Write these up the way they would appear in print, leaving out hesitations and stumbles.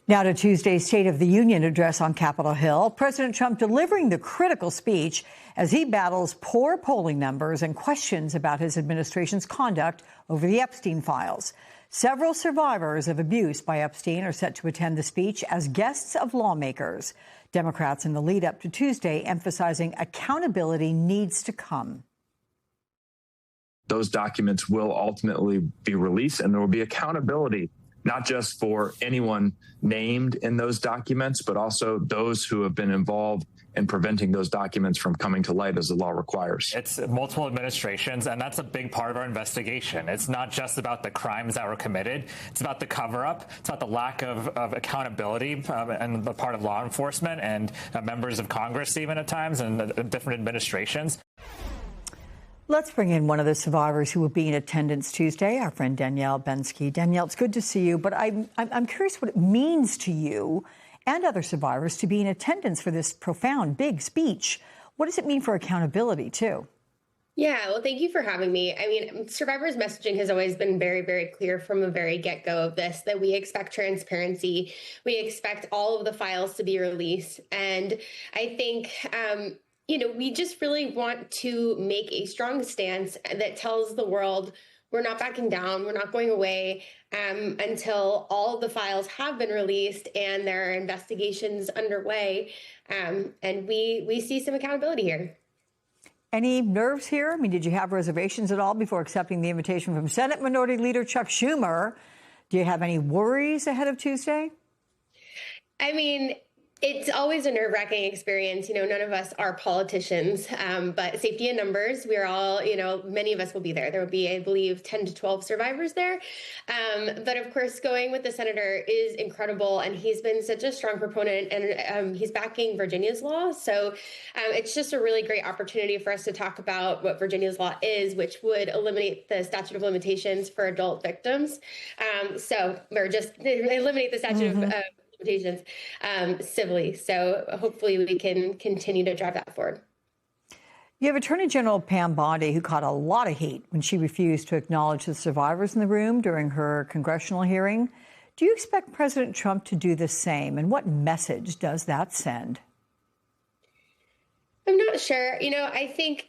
Now to Tuesday's State of the Union address on Capitol Hill. President Trump delivering the critical speech as he battles poor polling numbers and questions about his administration's conduct over the Epstein files. Several survivors of abuse by Epstein are set to attend the speech as guests of lawmakers. Democrats in the lead up to Tuesday emphasizing accountability needs to come. Those documents will ultimately be released, and there will be accountability, not just for anyone named in those documents, but also those who have been involved in preventing those documents from coming to light as the law requires. It's multiple administrations, and that's a big part of our investigation. It's not just about the crimes that were committed. It's about the cover-up. It's about the lack of accountability on the part of law enforcement and members of Congress even at times, and different administrations. Let's bring in one of the survivors who will be in attendance Tuesday, our friend Danielle Bensky. Danielle, it's good to see you, but I'm curious what it means to you and other survivors to be in attendance for this profound, big speech. What does it mean for accountability, too? Yeah, well, thank you for having me. I mean, Survivor's messaging has always been very, very clear from the very get-go of this, that we expect transparency. We expect all of the files to be released. And I think, we just really want to make a strong stance that tells the world we're not backing down, we're not going away until all of the files have been released and there are investigations underway. And we see some accountability here. Any nerves here? I mean, did you have reservations at all before accepting the invitation from Senate Minority Leader Chuck Schumer? Do you have any worries ahead of Tuesday? I mean, it's always a nerve-wracking experience. None of us are politicians, but safety in numbers, we're all, many of us will be there. There will be, I believe, 10 to 12 survivors there. But of course, going with the senator is incredible. And he's been such a strong proponent, and he's backing Virginia's law. So it's just a really great opportunity for us to talk about what Virginia's law is, which would eliminate the statute of limitations for adult victims. Or just eliminate the statute of limitations civilly. So hopefully we can continue to drive that forward. You have Attorney General Pam Bondi, who caught a lot of heat when she refused to acknowledge the survivors in the room during her congressional hearing. Do you expect President Trump to do the same? And what message does that send? I'm not sure. I think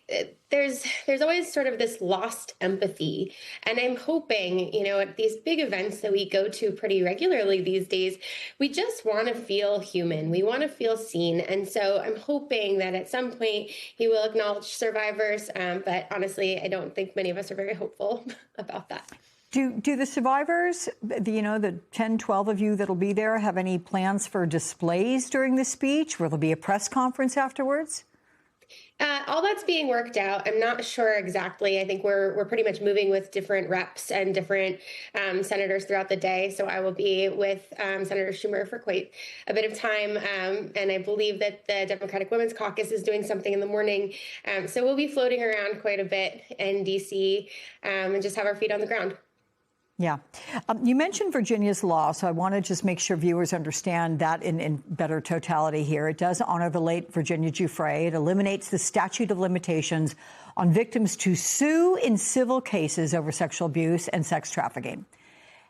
there's always sort of this lost empathy. And I'm hoping, at these big events that we go to pretty regularly these days, we just want to feel human. We want to feel seen. And so I'm hoping that at some point he will acknowledge survivors. But honestly, I don't think many of us are very hopeful about that. Do the survivors, the 10, 12 of you that'll be there, have any plans for displays during the speech? Will there be a press conference afterwards? All that's being worked out. I'm not sure exactly. I think we're pretty much moving with different reps and different senators throughout the day. So I will be with Senator Schumer for quite a bit of time. And I believe that the Democratic Women's Caucus is doing something in the morning. So we'll be floating around quite a bit in D.C. And just have our feet on the ground. Yeah. You mentioned Virginia's law, so I want to just make sure viewers understand that in better totality here. It does honor the late Virginia Giuffre. It eliminates the statute of limitations on victims to sue in civil cases over sexual abuse and sex trafficking.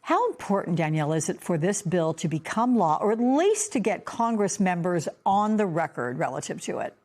How important, Danielle, is it for this bill to become law, or at least to get Congress members on the record relative to it?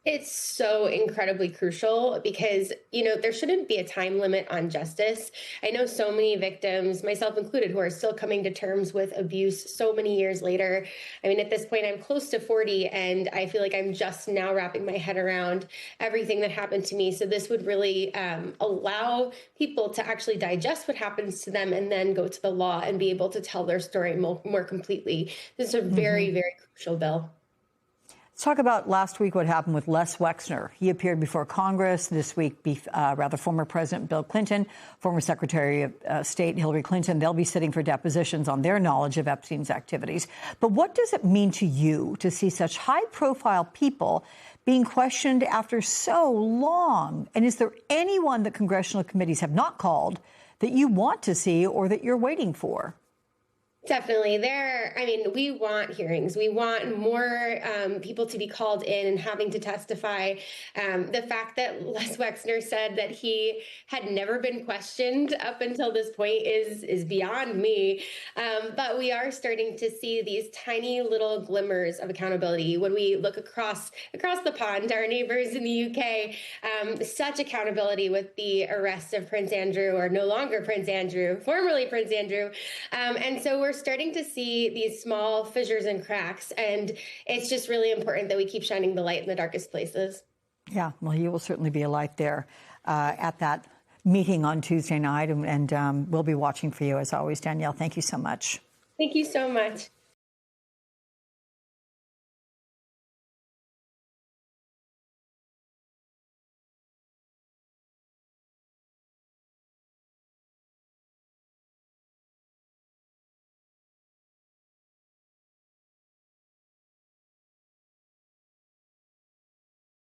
It's so incredibly crucial because, there shouldn't be a time limit on justice. I know so many victims, myself included, who are still coming to terms with abuse so many years later. I mean, at this point, I'm close to 40, and I feel like I'm just now wrapping my head around everything that happened to me. So this would really allow people to actually digest what happens to them and then go to the law and be able to tell their story more completely. This is a very, very crucial bill. Let's talk about last week what happened with Les Wexner. He appeared before Congress this week, former President Bill Clinton, former Secretary of State Hillary Clinton. They'll be sitting for depositions on their knowledge of Epstein's activities. But what does it mean to you to see such high-profile people being questioned after so long? And is there anyone that congressional committees have not called that you want to see or that you're waiting for? Definitely. We want hearings. We want more people to be called in and having to testify. The fact that Les Wexner said that he had never been questioned up until this point is beyond me. But we are starting to see these tiny little glimmers of accountability when we look across the pond, our neighbors in the UK, such accountability with the arrest of Prince Andrew, or no longer Prince Andrew, formerly Prince Andrew. And so we're starting to see these small fissures and cracks, and it's just really important that we keep shining the light in the darkest places. Yeah, well, you will certainly be a light there at that meeting on Tuesday night, and we'll be watching for you as always. Danielle, thank you so much. Thank you so much.